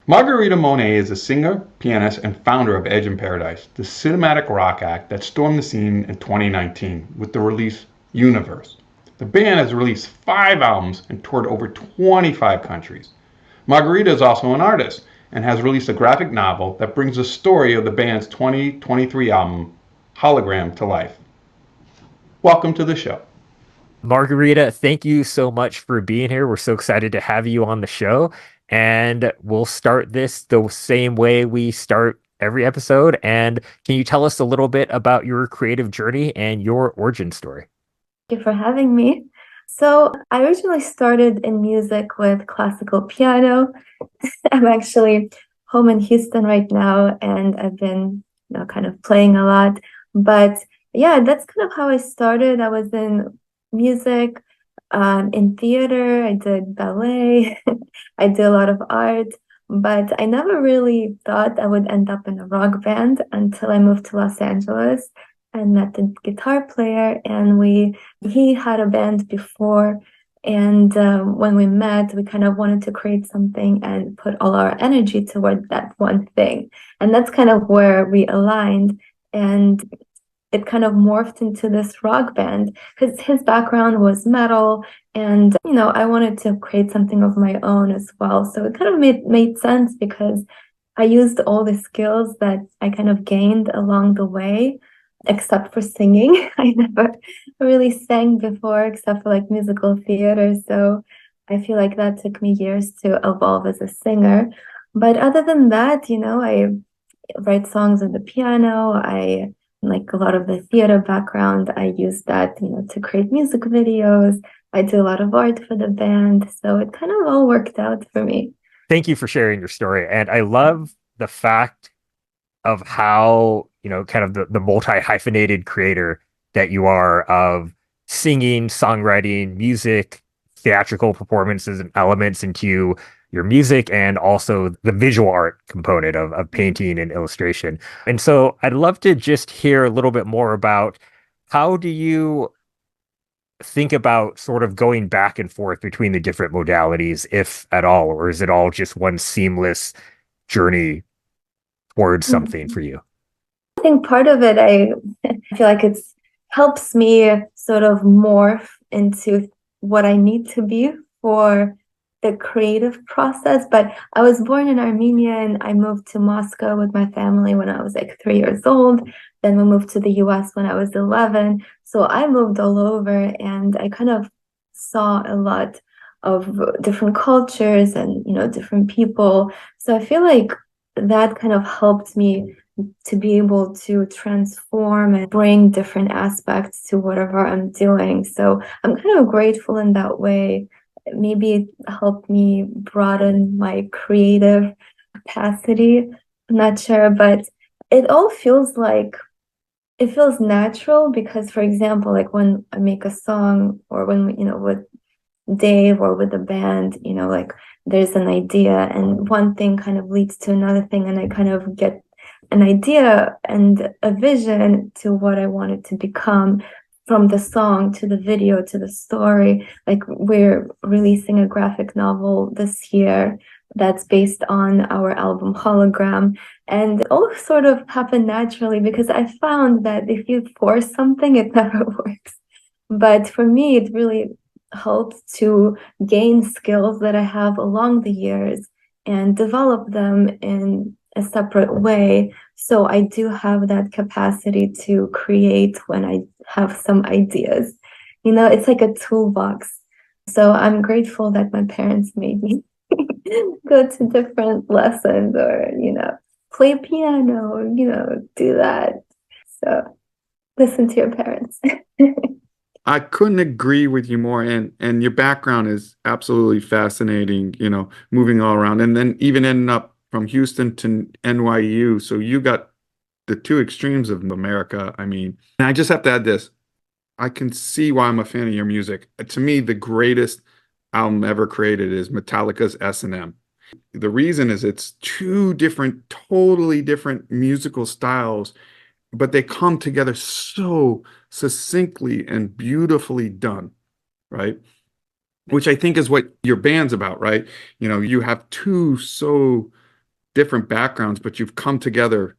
Margarita Monet is a singer, pianist, and founder of Edge in Paradise, the cinematic rock act that stormed the scene in 2019 with the release Universe. The band has released 5 albums and toured over 25 countries. Margarita is also an artist and has released a graphic novel that brings the story of the band's 2023 album, Hologram, to life. Welcome to the show. Margarita, thank you so much for being here. We're so excited to have you on the show. And we'll start this the same way we start every episode. And can you tell us a little bit about your creative journey and your origin story? Thank you for having me. So, I originally started in music with classical piano. I'm actually home in Houston right now, and I've been, kind of playing a lot. But yeah, that's kind of how I started. I was in music, in theater. I did ballet. I did a lot of art, but I never really thought I would end up in a rock band until I moved to Los Angeles and met the guitar player, and he had a band before. And when we met, we kind of wanted to create something and put all our energy toward that one thing. And that's kind of where we aligned. And it kind of morphed into this rock band because his background was metal. And, I wanted to create something of my own as well. So it kind of made sense because I used all the skills that I kind of gained along the way, except for singing. I never really sang before, except for like musical theater. So I feel like that took me years to evolve as a singer. But other than that, I write songs on the piano. I like a lot of the theater background. I use that, to create music videos. I do a lot of art for the band. So it kind of all worked out for me. Thank you for sharing your story. And I love the fact of how, kind of the multi hyphenated creator that you are of singing, songwriting, music, theatrical performances and elements into your music and also the visual art component of painting and illustration. And so I'd love to just hear a little bit more about how do you think about sort of going back and forth between the different modalities, if at all, or is it all just one seamless journey towards something Mhm. for you? I think part of it, I feel like it's helps me sort of morph into what I need to be for the creative process. But I was born in Armenia and I moved to Moscow with my family when I was like 3 years old. Then we moved to the US when I was 11. So I moved all over and I kind of saw a lot of different cultures and, different people. So I feel like that kind of helped me to be able to transform and bring different aspects to whatever I'm doing. So I'm kind of grateful in that way. Maybe it helped me broaden my creative capacity. I'm not sure, but it all feels like it feels natural because, for example, like when I make a song or when, with Dave or with the band, like there's an idea and one thing kind of leads to another thing, and I kind of get an idea and a vision to what I want it to become from the song to the video to the story. Like we're releasing a graphic novel this year that's based on our album Hologram. And it all sort of happened naturally because I found that if you force something, it never works. But for me, it really helped to gain skills that I have along the years and develop them in a separate way. So I do have that capacity to create when I have some ideas. It's like a toolbox. So I'm grateful that my parents made me go to different lessons or, play piano, do that. So listen to your parents. I couldn't agree with you more. And your background is absolutely fascinating, moving all around and then even ending up from Houston to NYU. So you got the two extremes of America. I mean, and I just have to add this. I can see why I'm a fan of your music. To me, the greatest album ever created is Metallica's S&M. The reason is it's two different, totally different musical styles, but they come together so succinctly and beautifully done, right? Which I think is what your band's about, right? You have two so different backgrounds, but you've come together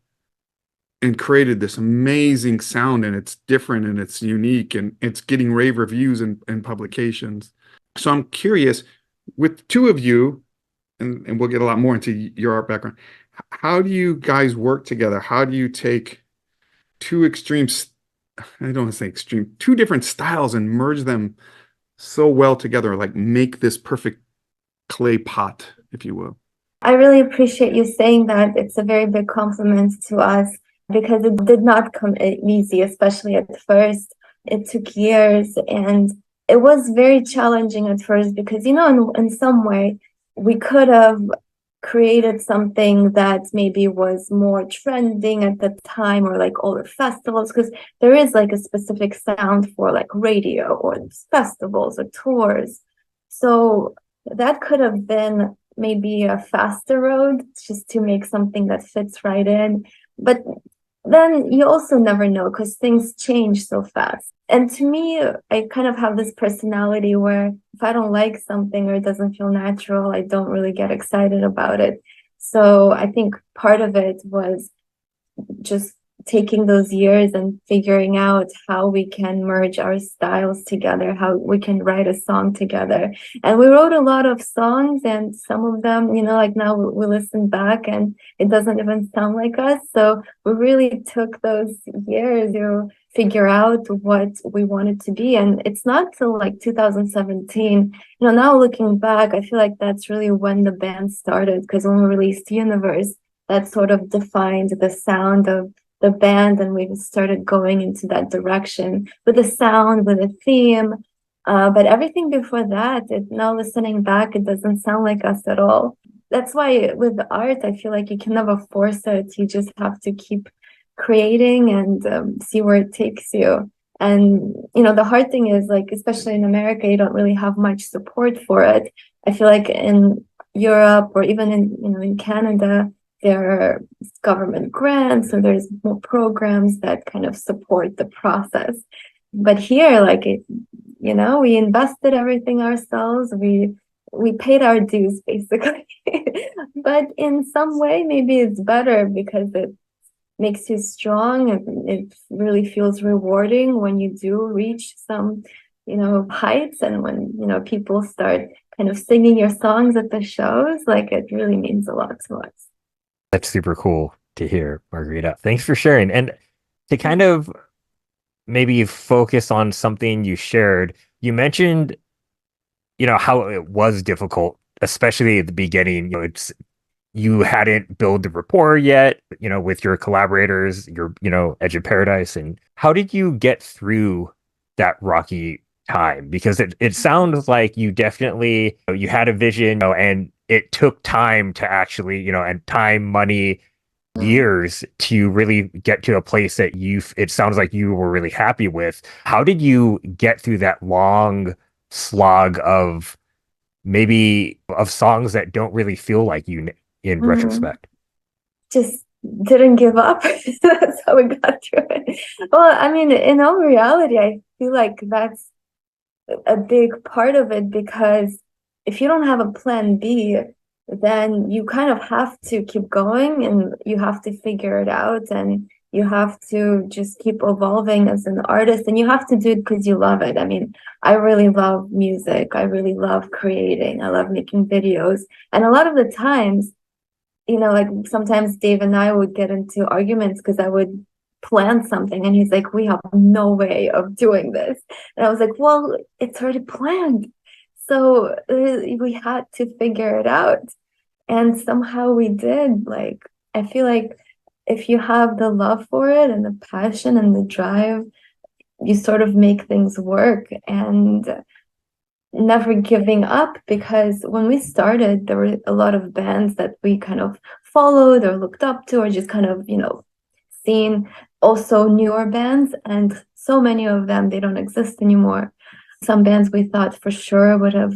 and created this amazing sound, and it's different and it's unique and it's getting rave reviews and publications. So I'm curious, with two of you, and we'll get a lot more into your art background, how do you guys work together? How do you take two extremes, I don't want to say extreme, two different styles and merge them so well together, like make this perfect clay pot, if you will? I really appreciate you saying that. It's a very big compliment to us because it did not come easy, especially at first. It took years and it was very challenging at first because, in some way, we could have created something that maybe was more trending at the time, or like all the festivals, because there is like a specific sound for like radio or festivals or tours. So that could have been maybe a faster road just to make something that fits right in. But then you also never know because things change so fast. And to me, I kind of have this personality where if I don't like something or it doesn't feel natural, I don't really get excited about it. So I think part of it was just taking those years and figuring out how we can merge our styles together, how we can write a song together. And we wrote a lot of songs, and some of them, like now we listen back and it doesn't even sound like us. So we really took those years to figure out what we wanted to be. And it's not till like 2017, now looking back, I feel like that's really when the band started, because when we released Universe, that sort of defined the sound of the band, and we started going into that direction with a sound, with a theme. But everything before that, now listening back, it doesn't sound like us at all. That's why with the art, I feel like you can never force it. You just have to keep creating and see where it takes you. And, the hard thing is, like, especially in America, you don't really have much support for it. I feel like in Europe or even in Canada, there are government grants, and there's more programs that kind of support the process. But here, like, we invested everything ourselves. We paid our dues, basically. But in some way, maybe it's better because it makes you strong, and it really feels rewarding when you do reach some, heights, and when, people start kind of singing your songs at the shows. Like, it really means a lot to us. That's super cool to hear, Margarita. Thanks for sharing. And to kind of maybe focus on something you shared, you mentioned, how it was difficult, especially at the beginning. You hadn't built the rapport yet, with your collaborators, your, Edge of Paradise. And how did you get through that rocky time? Because it sounds like you definitely, you had a vision, and it took time to actually, and time, money, years to really get to a place that it sounds like you were really happy with. How did you get through that long slog of songs that don't really feel like you in retrospect? Just didn't give up. That's how we got through it. Well, I mean, in all reality, I feel like that's a big part of it, because if you don't have a plan B, then you kind of have to keep going, and you have to figure it out, and you have to just keep evolving as an artist, and you have to do it because you love it. I mean, I really love music. I really love creating. I love making videos. And a lot of the times, like sometimes Dave and I would get into arguments because I would plan something and he's like, we have no way of doing this. And I was like, well, it's already planned. So we had to figure it out. And somehow we did. Like, I feel like if you have the love for it and the passion and the drive, you sort of make things work. And never giving up, because when we started, there were a lot of bands that we kind of followed or looked up to, or just kind of, seen, also newer bands, and so many of them, they don't exist anymore. Some bands we thought for sure would have,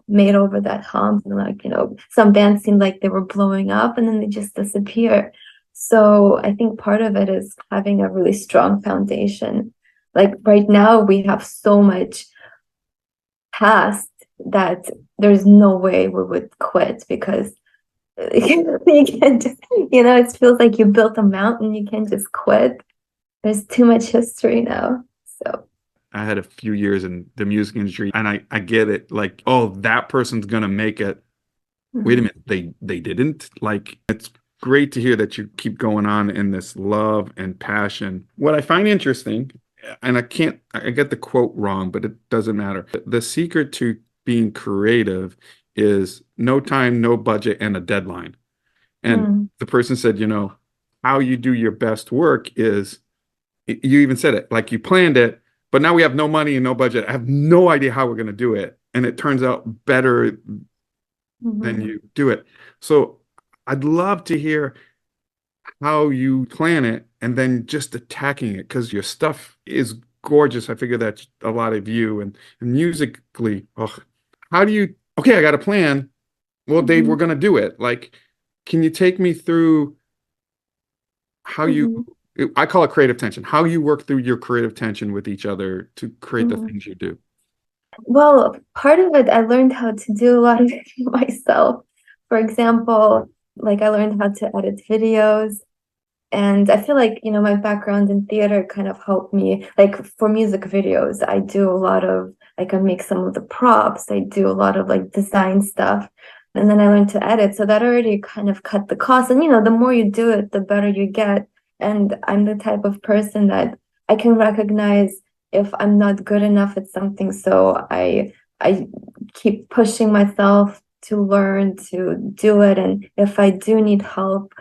made over that hump. And like, some bands seemed like they were blowing up and then they just disappear. So I think part of it is having a really strong foundation. Like right now, we have so much past that there's no way we would quit, because you can't just, it feels like you built a mountain. You can't just quit. There's too much history now. So. I had a few years in the music industry, and I get it. Like, oh, that person's gonna make it. Wait a minute, they didn't? Like, it's great to hear that you keep going on in this love and passion. What I find interesting, and I get the quote wrong, but it doesn't matter. The secret to being creative is no time, no budget, and a deadline. And the person said, how you do your best work is, you even said it, like you planned it, but now we have no money and no budget. I have no idea how we're going to do it. And it turns out better than you do it. So I'd love to hear how you plan it and then just attacking it, because your stuff is gorgeous. I figure that's a lot of you, and musically, how do you, okay, I got a plan. Well, Dave, we're going to do it. Like, can you take me through how you, I call it creative tension, how you work through your creative tension with each other to create the things you do? Well, part of it, I learned how to do a lot of it myself. For example, like I learned how to edit videos. And I feel like, my background in theater kind of helped me. Like for music videos, I do a lot of, like I make some of the props. I do a lot of like design stuff. And then I learned to edit. So that already kind of cut the cost. And, the more you do it, the better you get. And I'm the type of person that I can recognize if I'm not good enough at something. So I keep pushing myself to learn to do it. And if I do need help,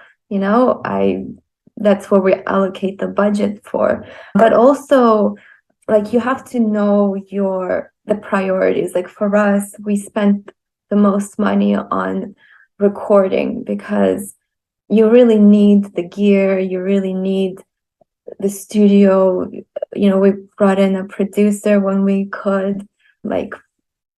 that's where we allocate the budget for. But also, like, you have to know the priorities. Like for us, we spent the most money on recording because you really need the gear, you really need the studio. We brought in a producer when we could, like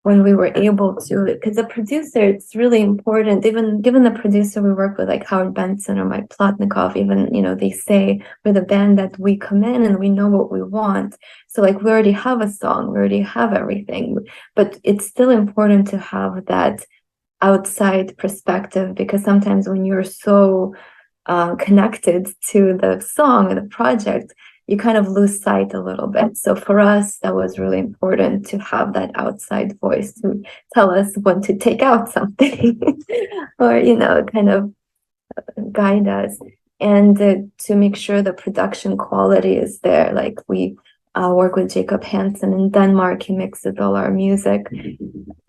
when we were able to, because the producer, it's really important. Even given the producer we work with, like Howard Benson or Mike Plotnikov, even, they say with a band that we come in and we know what we want. So like we already have a song, we already have everything, but it's still important to have that outside perspective, because sometimes when you're so connected to the song and the project, you kind of lose sight a little bit. So for us, that was really important to have that outside voice to tell us when to take out something or, kind of guide us, and to make sure the production quality is there. Like we work with Jacob Hansen in Denmark. He mixes all our music,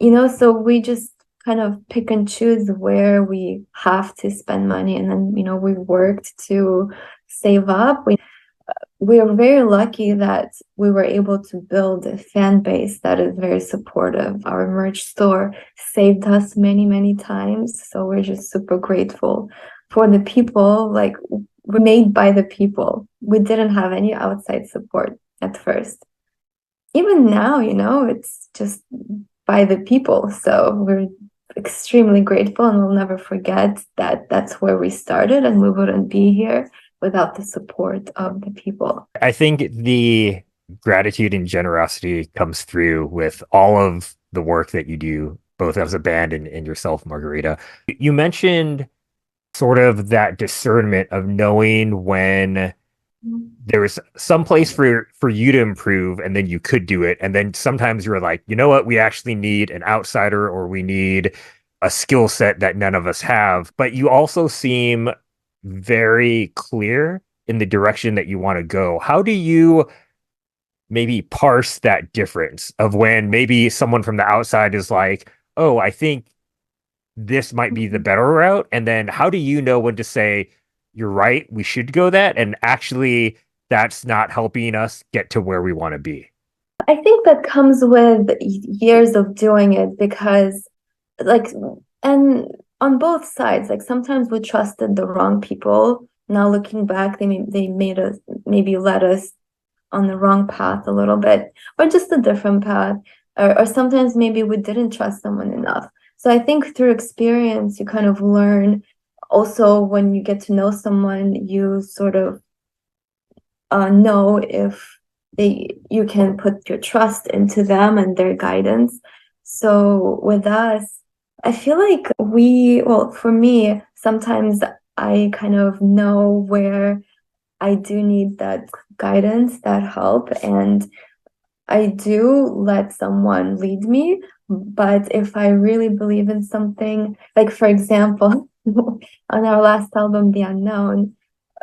so we just kind of pick and choose where we have to spend money. And then, we worked to save up. We are very lucky that we were able to build a fan base that is very supportive. Our merch store saved us many, many times. So we're just super grateful for the people. Like, we're made by the people. We didn't have any outside support at first. Even now, it's just by the people. So we're extremely grateful, and we'll never forget that that's where we started, and we wouldn't be here without the support of the people. I think the gratitude and generosity comes through with all of the work that you do, both as a band and yourself, Margarita. You mentioned sort of that discernment of knowing when there was some place for you to improve, and then you could do it. And then sometimes you're like, you know what, we actually need an outsider, or we need a skill set that none of us have. But you also seem very clear in the direction that you want to go. How do you maybe parse that difference of when maybe someone from the outside is like, oh, I think this might be the better route? And then how do you know when to say, you're right, we should go that, and actually that's not helping us get to where we want to be? I think that comes with years of doing it, because and on both sides, like sometimes we trusted the wrong people. Now looking back, they made us, maybe led us on the wrong path a little bit, or just a different path, or sometimes maybe we didn't trust someone enough. So I think through experience, you kind of learn. Also, when you get to know someone, you sort of know if you can put your trust into them and their guidance. So with us, I feel like well, for me, sometimes I kind of know where I do need that guidance, that help, and I do let someone lead me. But if I really believe in something, like for example, on our last album, The Unknown,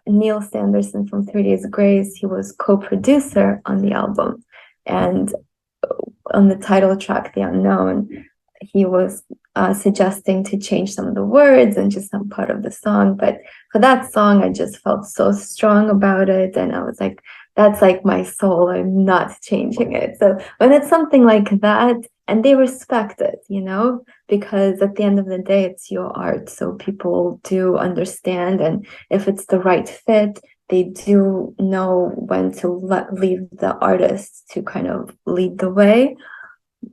Neil Sanderson from 3 Days Grace, he was co-producer on the album. And on the title track, The Unknown, he was suggesting to change some of the words and just some part of the song. But for that song, I just felt so strong about it. And I was like, that's like my soul. I'm not changing it. So when it's something like that, and they respect it, because at the end of the day, it's your art. So people do understand. And if it's the right fit, they do know when to leave the artist to kind of lead the way.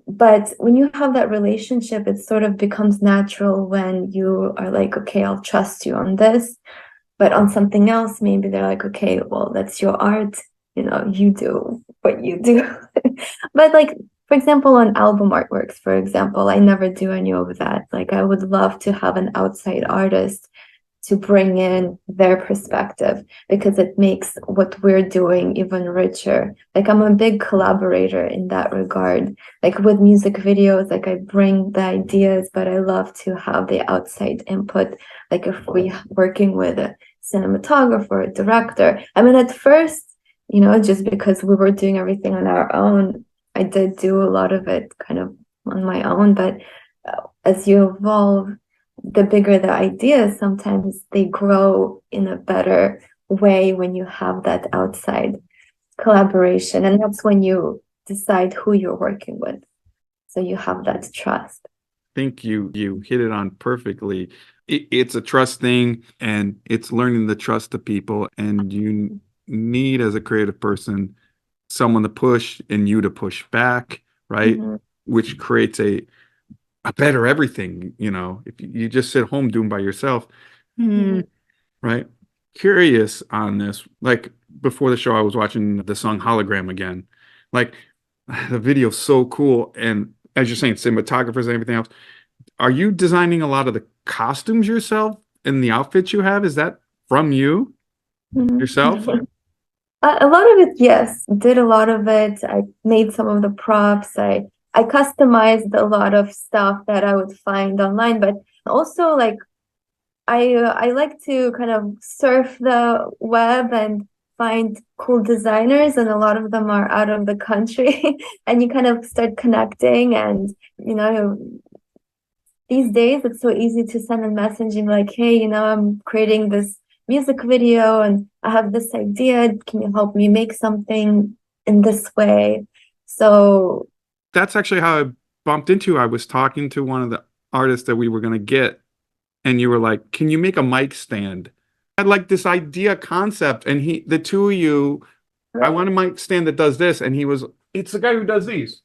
But when you have that relationship, it sort of becomes natural when you are like, okay, I'll trust you on this. But on something else, maybe they're like, okay, well, that's your art. You do what you do. But like, for example, on album artworks, for example, I never do any of that. Like, I would love to have an outside artist to bring in their perspective because it makes what we're doing even richer. Like, I'm a big collaborator in that regard. Like with music videos, like I bring the ideas, but I love to have the outside input. Like if we working with a cinematographer, a director. I mean, at first, just because we were doing everything on our own, I did do a lot of it kind of on my own. But as you evolve, the bigger the ideas, sometimes they grow in a better way when you have that outside collaboration. And that's when you decide who you're working with. So you have that trust. I think you hit it on perfectly. It's a trust thing, and it's learning the trust of people. And you need, as a creative person, someone to push and you to push back, right? Mm-hmm. Which creates a better everything. If you just sit home doing by yourself, right? Curious on this. Like before the show, I was watching the song Hologram again. Like the video's so cool. And as you're saying, cinematographers and everything else. Are you designing a lot of the costumes yourself and the outfits you have? Is that from you yourself? A lot of it, yes. Did a lot of it. I made some of the props. I customized a lot of stuff that I would find online, but also like I like to kind of surf the web and find cool designers, and a lot of them are out of the country. And you kind of start connecting, and these days it's so easy to send a message and like, hey, I'm creating this music video and I have this idea. Can you help me make something in this way? So that's actually how I bumped into you. I was talking to one of the artists that we were going to get, and you were like, can you make a mic stand? I had like this idea concept, and the two of you, I want a mic stand that does this. And it's the guy who does these.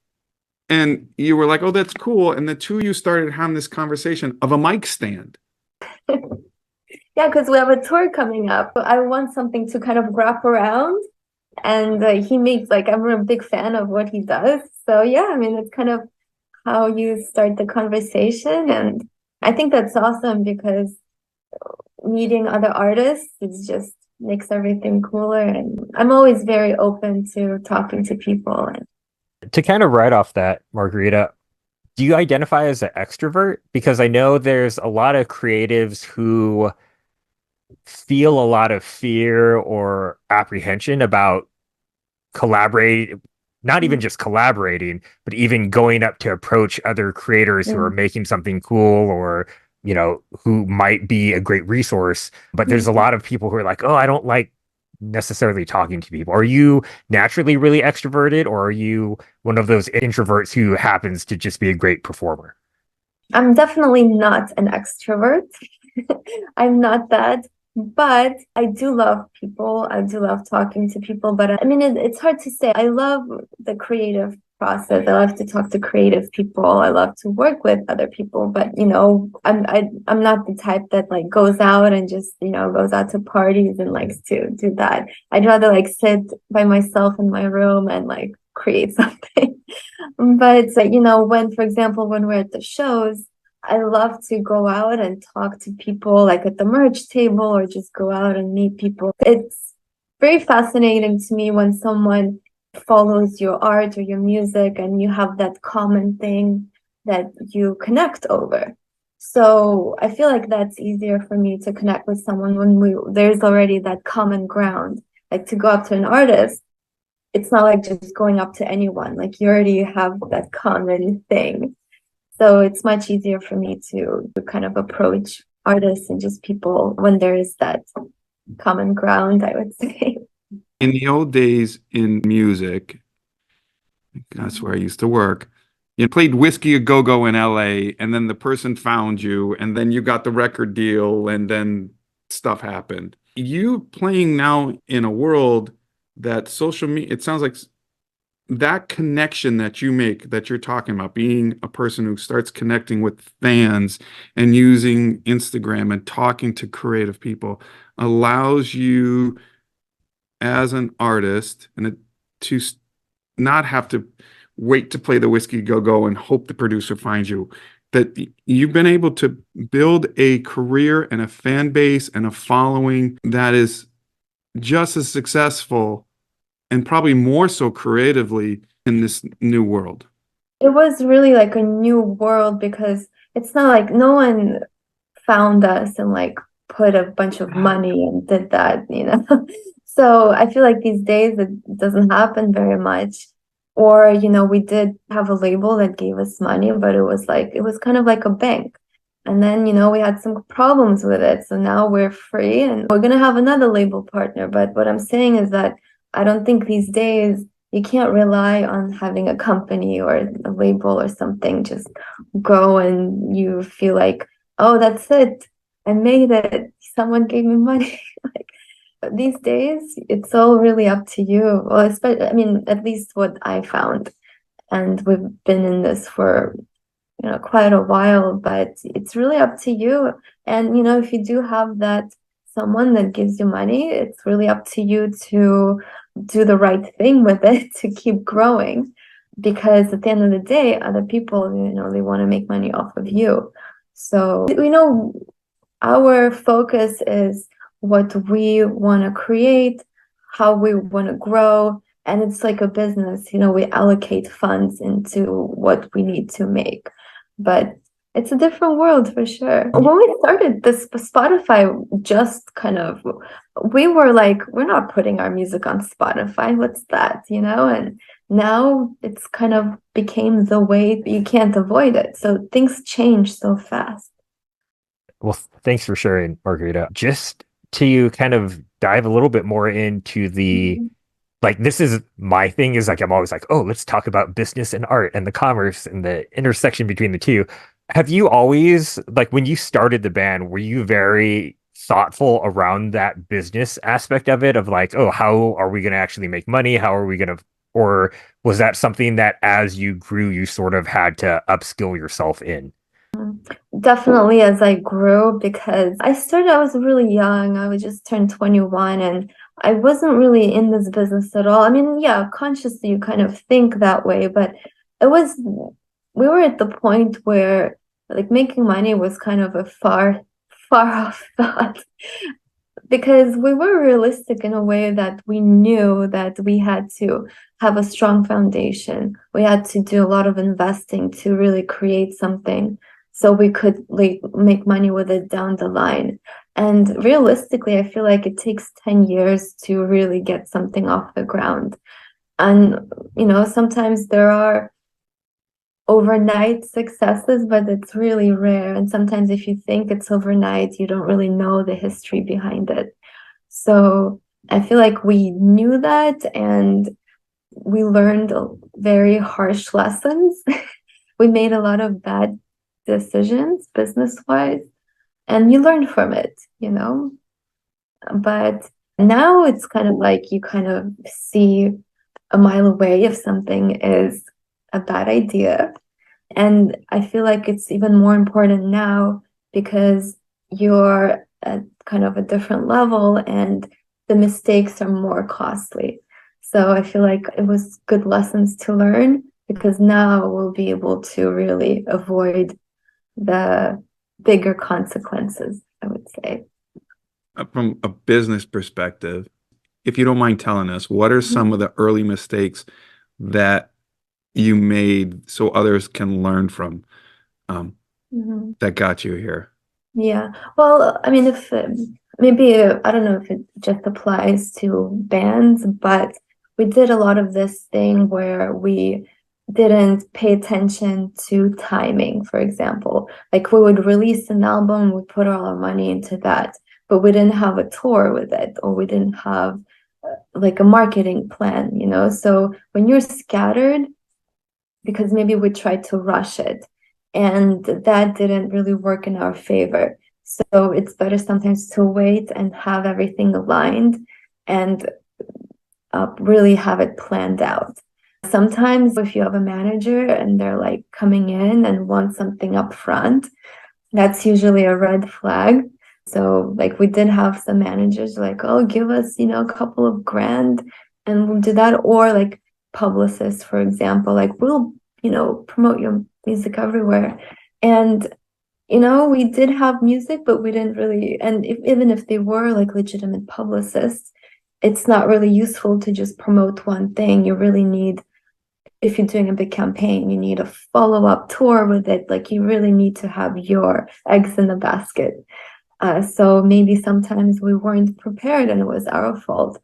And you were like, oh, that's cool. And the two of you started having this conversation of a mic stand. yeah, because we have a tour coming up. I want something to kind of wrap around. And he makes, like, I'm a big fan of what he does. So yeah, I mean, it's kind of how you start the conversation. And I think that's awesome because meeting other artists, it just makes everything cooler. And I'm always very open to talking to people. To kind of write off that, Margarita, do you identify as an extrovert? Because I know there's a lot of creatives who feel a lot of fear or apprehension about collaborating, not even just collaborating, but even going up to approach other creators who are making something cool or, who might be a great resource. But there's a lot of people who are like, oh, I don't like necessarily talking to people. Are you naturally really extroverted, or are you one of those introverts who happens to just be a great performer? I'm definitely not an extrovert. I'm not that, but I do love people. I do love talking to people, but I mean, it's hard to say. I love the creative process. I love to talk to creative people. I love to work with other people, but I'm not the type that like goes out and just goes out to parties and likes to do that. I'd rather like sit by myself in my room and like create something. But when, for example, when we're at the shows, I love to go out and talk to people like at the merch table or just go out and meet people. It's very fascinating to me when someone follows your art or your music and you have that common thing that you connect over. So I feel like that's easier for me to connect with someone when there's already that common ground. Like to go up to an artist, it's not like just going up to anyone. Like you already have that common thing. So it's much easier for me to kind of approach artists and just people when there is that common ground, I would say. In the old days in music, that's where I used to work. You played Whiskey a Go-Go in LA, and then the person found you, and then you got the record deal, and then stuff happened. You playing now in a world that social media, it sounds like that connection that you make, that you're talking about, being a person who starts connecting with fans and using Instagram and talking to creative people, allows you as an artist to not have to wait to play the Whiskey Go Go and hope the producer finds you. That you've been able to build a career and a fan base and a following that is just as successful and probably more so creatively in this new world. It was really like a new world because it's not like no one found us and like put a bunch of money and did that, you know. So I feel like these days it doesn't happen very much. Or, you know, we did have a label that gave us money, but it was kind of like a bank. And then, you know, we had some problems with it. So now we're free and we're going to have another label partner. But what I'm saying is that I don't think these days you can't rely on having a company or a label or something. Just go and you feel like, oh, that's it. I made it. Someone gave me money. Like these days, it's all really up to you. Well, especially, I mean, at least what I found. And we've been in this for, you know, quite a while, but it's really up to you. And, you know, if you do have that someone that gives you money, it's really up to you to do the right thing with it to keep growing. Because at the end of the day, other people, you know, they want to make money off of you. So, you know, our focus is what we want to create, how we want to grow. And it's like a business, you know, we allocate funds into what we need to make. But it's a different world for sure. When we started this Spotify, just kind of, we were like, we're not putting our music on Spotify. What's that, you know? And now it's kind of became the way you can't avoid it. So things change so fast. Well, thanks for sharing, Margarita. Just to kind of dive a little bit more into the like, this is my thing is like, I'm always like, oh, let's talk about business and art and the commerce and the intersection between the two. Have you always, like, when you started the band, were you very thoughtful around that business aspect of it? Of like, oh, how are we going to actually make money? How are we going to, or was that something that as you grew, you sort of had to upskill yourself in? Definitely as I grew, because I was really young. I was just turned 21 and I wasn't really in this business at all. I mean, yeah, consciously you kind of think that way, but we were at the point where like making money was kind of a far off thought because we were realistic in a way that we knew that we had to have a strong foundation. We had to do a lot of investing to really create something so we could like make money with it down the line. And realistically, I feel like it takes 10 years to really get something off the ground. And, you know, sometimes there are overnight successes, but it's really rare. And sometimes if you think it's overnight, you don't really know the history behind it. So I feel like we knew that and we learned very harsh lessons. We made a lot of bad decisions business-wise, and you learn from it, you know. But now it's kind of like you kind of see a mile away if something is a bad idea. And I feel like it's even more important now because you're at kind of a different level and the mistakes are more costly. So I feel like it was good lessons to learn because now we'll be able to really avoid the bigger consequences, I would say. From a business perspective, if you don't mind telling us, what are some of the early mistakes that you made so others can learn from, that got you here? Yeah. Well, I mean, if maybe I don't know if it just applies to bands, but we did a lot of this thing where we didn't pay attention to timing, for example. Like we would release an album, we put all our money into that, but we didn't have a tour with it, or we didn't have like a marketing plan, you know? So when you're scattered, because maybe we tried to rush it, and that didn't really work in our favor. So it's better sometimes to wait and have everything aligned and really have it planned out. Sometimes if you have a manager and they're like coming in and want something up front, that's usually a red flag. So like we did have some managers like, oh, give us, you know, a couple of grand and we'll do that. Or like publicists, for example, like we'll, you know, promote your music everywhere. And, you know, we did have music, but we didn't really, and even if they were like legitimate publicists, it's not really useful to just promote one thing. You really need, if you're doing a big campaign, you need a follow-up tour with it. Like you really need to have your eggs in the basket. So maybe sometimes we weren't prepared and it was our fault,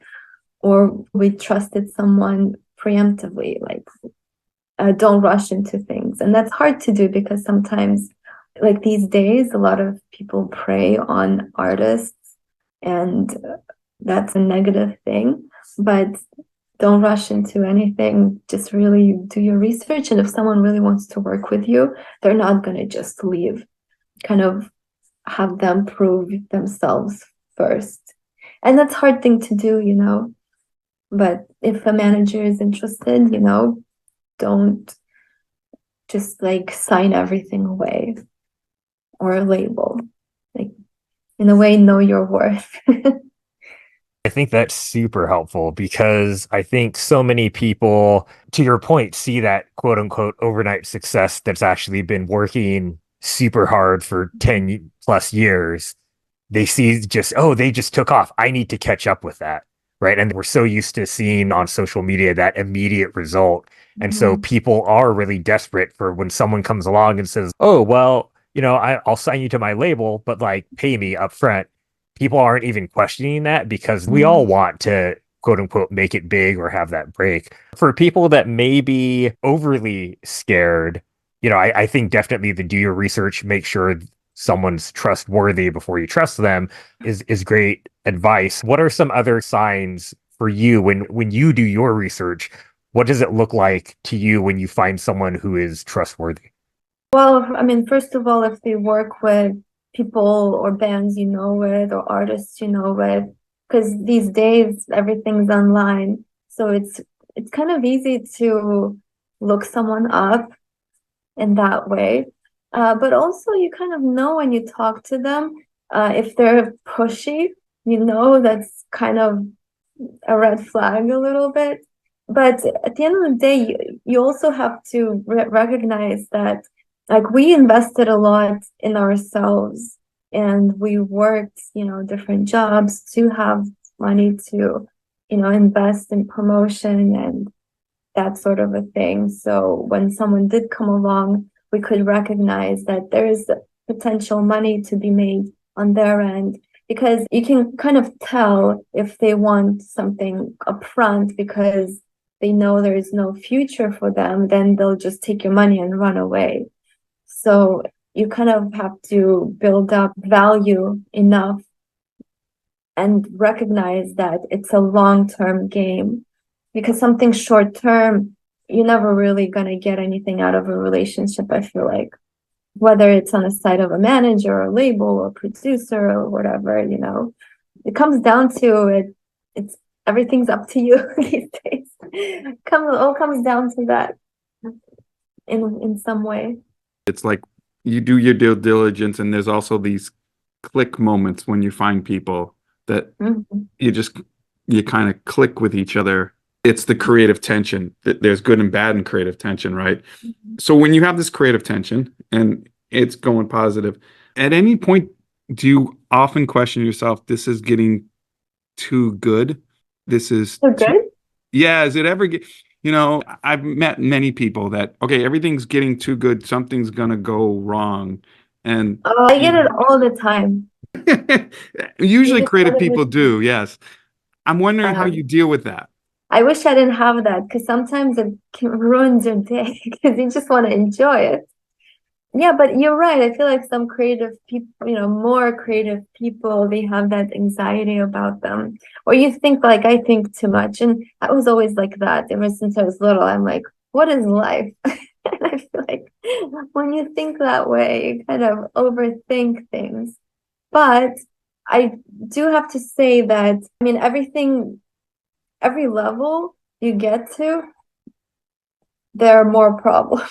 or we trusted someone preemptively, like don't rush into things. And that's hard to do because sometimes, like these days, a lot of people prey on artists, and that's a negative thing. But don't rush into anything. Just really do your research. And if someone really wants to work with you, they're not going to just leave. Kind of have them prove themselves first. And that's a hard thing to do, you know. But if a manager is interested, you know, don't just like sign everything away, or a label. Like in a way, know your worth. I think that's super helpful because I think so many people, to your point, see that quote unquote overnight success that's actually been working super hard for 10 plus years. They see just, oh, they just took off. I need to catch up with that. Right. And we're so used to seeing on social media that immediate result. And so people are really desperate for when someone comes along and says, oh, well, you know, I'll sign you to my label, but like pay me up front. People aren't even questioning that because we all want to quote unquote make it big or have that break. For people that may be overly scared, you know, I think definitely the do your research, make sure someone's trustworthy before you trust them is great advice. What are some other signs for you when you do your research? What does it look like to you when you find someone who is trustworthy? Well, I mean, first of all, if they work with people or bands you know with, or artists you know with, because these days everything's online, so it's kind of easy to look someone up in that way. But also you kind of know when you talk to them, if they're pushy, you know, that's kind of a red flag a little bit. But at the end of the day, you also have to recognize that like we invested a lot in ourselves, and we worked, you know, different jobs to have money to, you know, invest in promotion and that sort of a thing. So when someone did come along, we could recognize that there's potential money to be made on their end, because you can kind of tell if they want something upfront because they know there is no future for them, then they'll just take your money and run away. So you kind of have to build up value enough and recognize that it's a long-term game, because something short-term, you're never really going to get anything out of a relationship, I feel like, whether it's on the side of a manager or a label or producer or whatever, you know, it comes down to it. It's everything's up to you these days. All comes down to that in some way. It's like you do your due diligence, and there's also these click moments when you find people that you kind of click with each other. It's the creative tension. There's good and bad in creative tension, right? So when you have this creative tension and it's going positive. At any point, do you often question yourself, this is getting too good? This is So too, good. yeah, is it ever get, you know, I've met many people that, okay, everything's getting too good, something's gonna go wrong. And Oh, I get it all the time. You usually just creative gotta people be, do, yes. I'm wondering how uh, you deal with that. I wish I didn't have that because sometimes it ruins your day because you just want to enjoy it. Yeah, but you're right. I feel like some creative people, more creative people, they have that anxiety about them. Or you think like I think too much. And I was always like that ever since I was little. I'm like, what is life? And I feel like when you think that way, you kind of overthink things. But I do have to say that, I mean, every level you get to, there are more problems.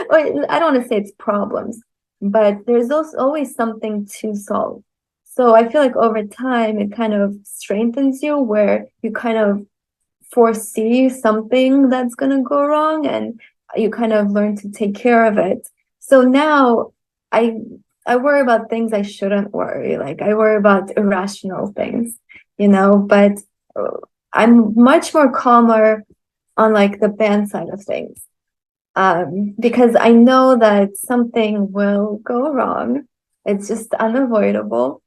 Well, I don't want to say it's problems, but there's also always something to solve. So I feel like over time, it kind of strengthens you where you kind of foresee something that's going to go wrong and you kind of learn to take care of it. So now I I worry about things I shouldn't worry. Like I worry about irrational things, but uh, I'm much more calmer on like the band side of things, because I know that something will go wrong. It's just unavoidable,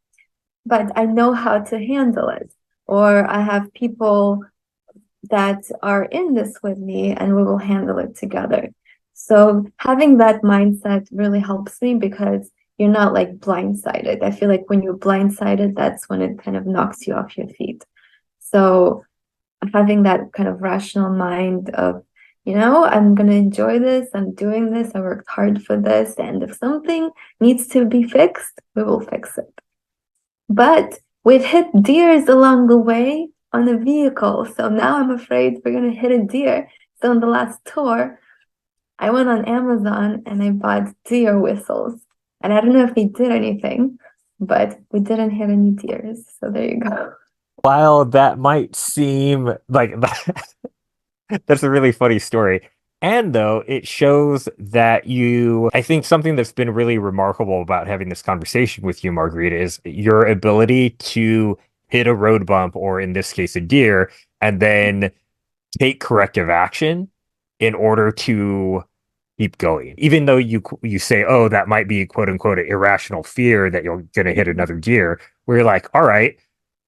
but I know how to handle it. Or I have people that are in this with me and we will handle it together. So having that mindset really helps me because you're not like blindsided. I feel like when you're blindsided, that's when it kind of knocks you off your feet. So having that kind of rational mind of, I'm going to enjoy this, I'm doing this, I worked hard for this, and if something needs to be fixed, we will fix it. But we've hit deers along the way on a vehicle, so now I'm afraid we're going to hit a deer. So on the last tour, I went on Amazon and I bought deer whistles. And I don't know if they did anything, but we didn't hit any deers. So there you go. While that might seem like that's a really funny story. And though it shows that I think something that's been really remarkable about having this conversation with you, Margarita, is your ability to hit a road bump, or in this case, a deer, and then take corrective action in order to keep going. Even though you say, oh, that might be quote unquote irrational fear that you're going to hit another deer, where you're like, all right,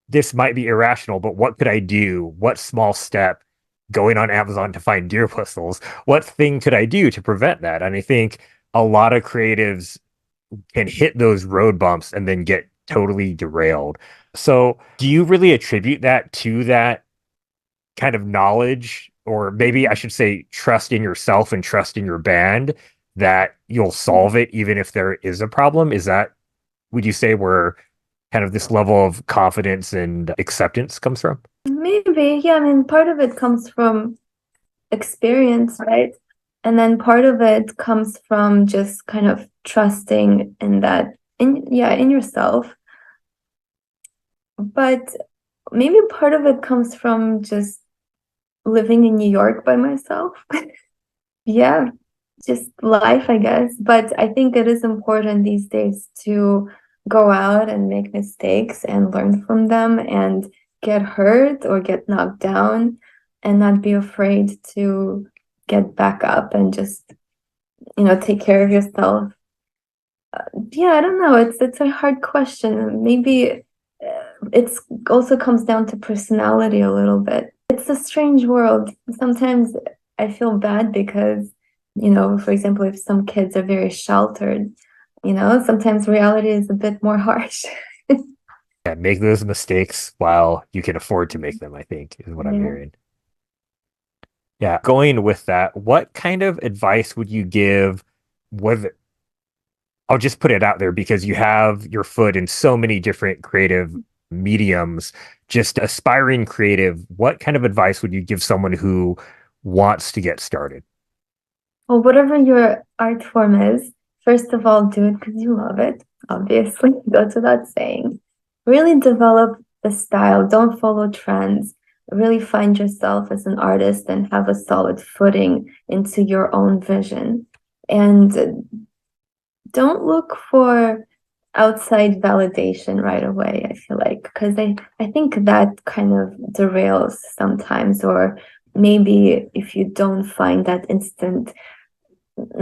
this might be irrational, but what could I do? What small step, going on Amazon to find deer whistles, what thing could I do to prevent that? And I think a lot of creatives can hit those road bumps and then get totally derailed. So do you really attribute that to that kind of knowledge, or maybe I should say trust in yourself and trust in your band, that you'll solve it even if there is a problem? Would you say, where kind of this level of confidence and acceptance comes from? Maybe, yeah. I mean, part of it comes from experience, right? And then part of it comes from just kind of trusting in that, in yourself. But maybe part of it comes from just living in New York by myself. Yeah, just life, I guess. But I think it is important these days to go out and make mistakes and learn from them and get hurt or get knocked down and not be afraid to get back up and just, take care of yourself. Yeah, I don't know. It's a hard question. Maybe it's also comes down to personality a little bit. It's a strange world. Sometimes I feel bad because, for example, if some kids are very sheltered, sometimes reality is a bit more harsh. Yeah, make those mistakes while you can afford to make them, I think, is what I'm Yeah. hearing. Yeah, going with that, what kind of advice would you give with, I'll just put it out there because you have your foot in so many different creative mediums, just aspiring creative, what kind of advice would you give someone who wants to get started? Well, whatever your art form is, first of all, do it because you love it. Obviously, goes without saying. Really develop the style. Don't follow trends. Really find yourself as an artist and have a solid footing into your own vision. And don't look for outside validation right away, I feel like, because I think that kind of derails sometimes, or maybe if you don't find that instant,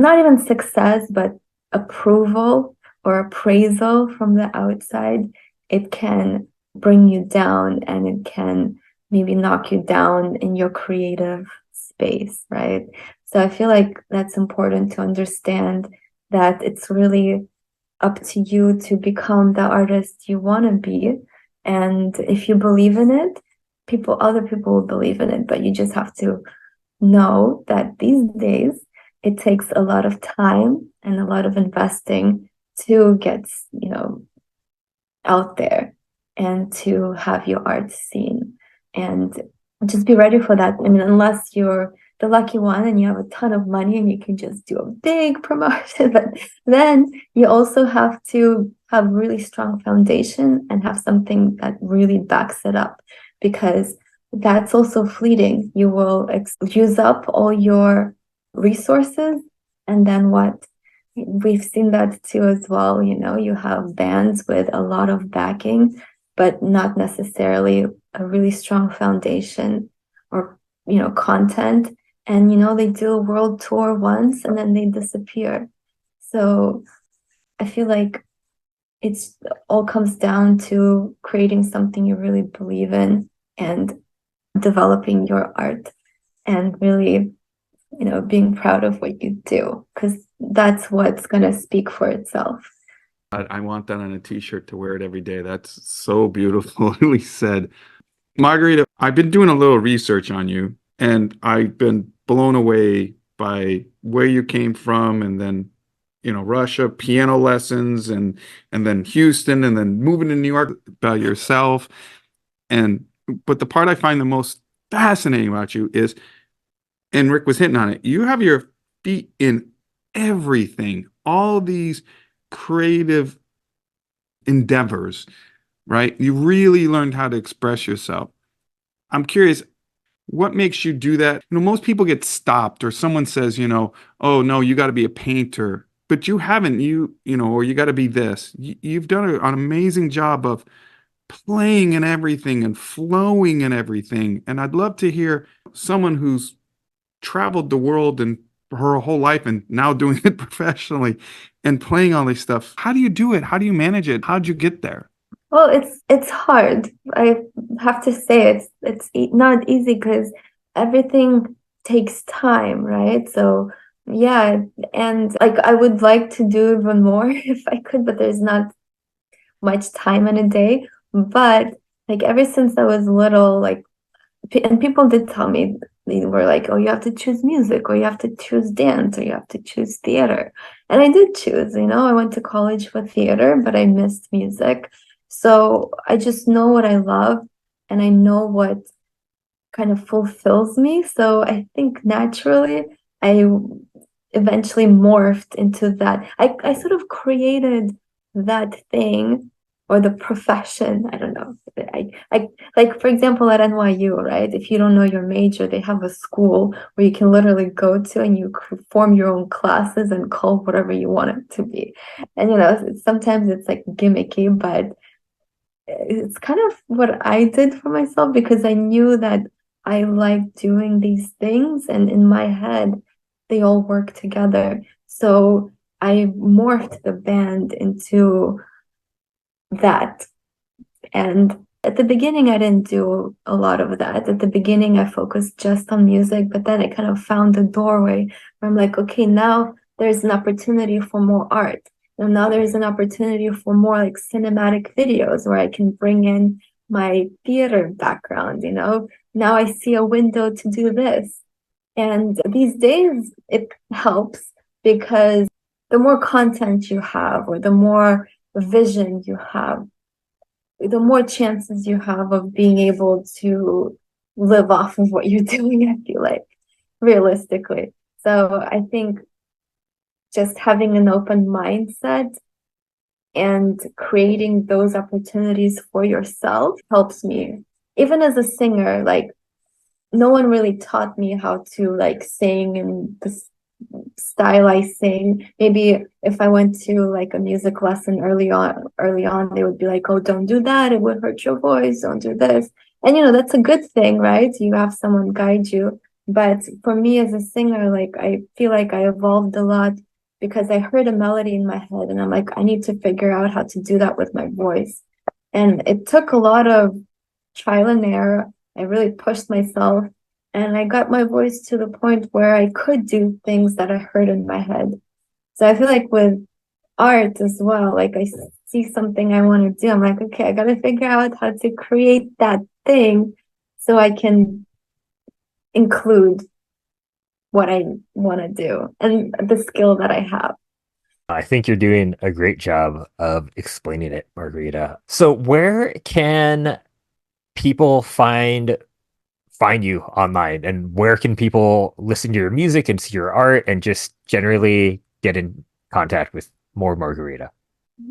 not even success, but approval or appraisal from the outside, it can bring you down and it can maybe knock you down in your creative space, right? So I feel like that's important to understand, that it's really up to you to become the artist you want to be. And if you believe in it, other people will believe in it, but you just have to know that these days it takes a lot of time and a lot of investing to get, out there and to have your art seen. And just be ready for that. I mean, unless you're the lucky one and you have a ton of money and you can just do a big promotion, but then you also have to have really strong foundation and have something that really backs it up, because that's also fleeting. You will use up all your resources, and then what? We've seen that too as well. You have bands with a lot of backing, but not necessarily a really strong foundation or, content. And, they do a world tour once and then they disappear. So I feel like it's all comes down to creating something you really believe in and developing your art and really, being proud of what you do, because that's what's going to speak for itself. I want that on a t-shirt to wear it every day. That's so beautifully said. Margarita, I've been doing a little research on you, and I've been blown away by where you came from, and then, Russia, piano lessons, and then Houston, and then moving to New York by yourself. But the part I find the most fascinating about you is, and Rick was hitting on it, you have your feet in everything, all these creative endeavors, right? You really learned how to express yourself. I'm curious, what makes you do that? Most people get stopped, or someone says, oh no, you got to be a painter, but you haven't, or you got to be this. You've done an amazing job of playing in everything and flowing in everything. And I'd love to hear someone who's traveled the world and her whole life and now doing it professionally and playing all this stuff. How do you do it? How do you manage it? How'd you get there? Well, it's hard. I have to say not easy, because everything takes time, right? So yeah, and like I would like to do even more if I could, but there's not much time in a day. But like ever since I was little, like, and people did tell me, they were like, oh, you have to choose music, or you have to choose dance, or you have to choose theater. And I did choose, I went to college for theater, but I missed music. So I just know what I love and I know what kind of fulfills me. So I think naturally I eventually morphed into that. I sort of created that thing, or the profession. I don't know. I like, for example, at NYU, right? If you don't know your major, they have a school where you can literally go to and you form your own classes and call whatever you want it to be. And sometimes it's like gimmicky, but it's kind of what I did for myself, because I knew that I like doing these things, and in my head they all work together. So I morphed the band into that. And at the beginning, I didn't do a lot of that. At the beginning, I focused just on music, but then I kind of found a doorway where I'm like, okay, now there's an opportunity for more art. And now there's an opportunity for more like cinematic videos where I can bring in my theater background, Now I see a window to do this. And these days, it helps, because the more content you have, or the more vision you have, the more chances you have of being able to live off of what you're doing, I feel like, realistically. So I think just having an open mindset and creating those opportunities for yourself helps me. Even as a singer, like, no one really taught me how to like sing in this style I sing. Maybe if I went to like a music lesson early on, they would be like, "Oh, don't do that. It would hurt your voice. Don't do this." And that's a good thing, right? You have someone guide you. But for me as a singer, like I feel like I evolved a lot because I heard a melody in my head and I'm like, I need to figure out how to do that with my voice. And it took a lot of trial and error. I really pushed myself and I got my voice to the point where I could do things that I heard in my head. So I feel like with art as well, like I see something I want to do. I'm like, okay, I got to figure out how to create that thing so I can include what I want to do and the skill that I have. I think you're doing a great job of explaining it, Margarita. So where can people find you online, and where can people listen to your music and see your art and just generally get in contact with more Margarita?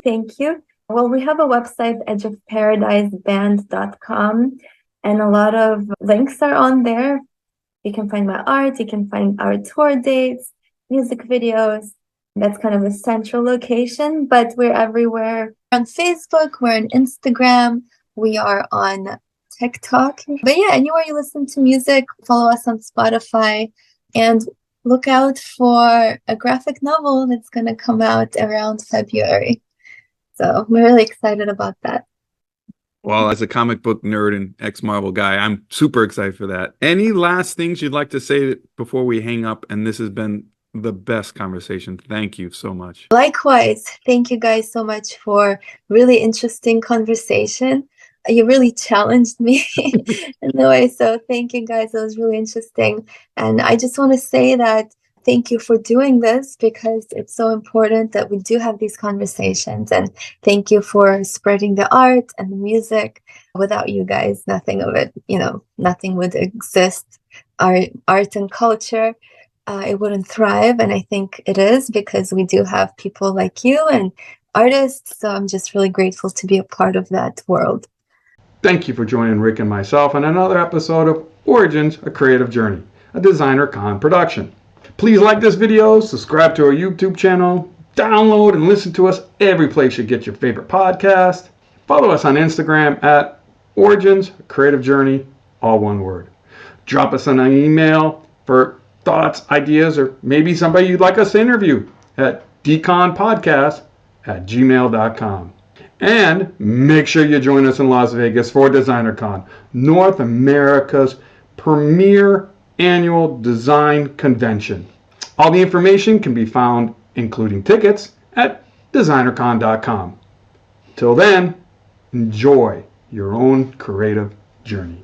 Thank you. Well, we have a website, edgeofparadiseband.com, and a lot of links are on there. You can find my art, you can find our tour dates, music videos. That's kind of a central location, but we're everywhere. We're on Facebook, we're on Instagram, we are on TikTok. But yeah, anywhere you listen to music, follow us on Spotify, and look out for a graphic novel that's going to come out around February. So we're really excited about that. Well, as a comic book nerd and ex-Marvel guy, I'm super excited for that. Any last things you'd like to say before we hang up? And this has been the best conversation. Thank you so much. Likewise. Thank you guys so much for really interesting conversation. You really challenged me in a way. So thank you guys. It was really interesting. And I just want to say that thank you for doing this because it's so important that we do have these conversations. And thank you for spreading the art and the music. Without you guys, nothing of it, nothing would exist. Our art and culture, it wouldn't thrive. And I think it is because we do have people like you and artists. So I'm just really grateful to be a part of that world. Thank you for joining Rick and myself on another episode of Origins, A Creative Journey, a DesignerCon production. Please like this video, subscribe to our YouTube channel, download and listen to us every place you get your favorite podcast. Follow us on Instagram at Origins, A Creative Journey, all one word. Drop us an email for thoughts, ideas, or maybe somebody you'd like us to interview at dconpodcast@gmail.com. And make sure you join us in Las Vegas for DesignerCon, North America's premier annual design convention. All the information can be found, including tickets, at designercon.com. Till then, enjoy your own creative journey.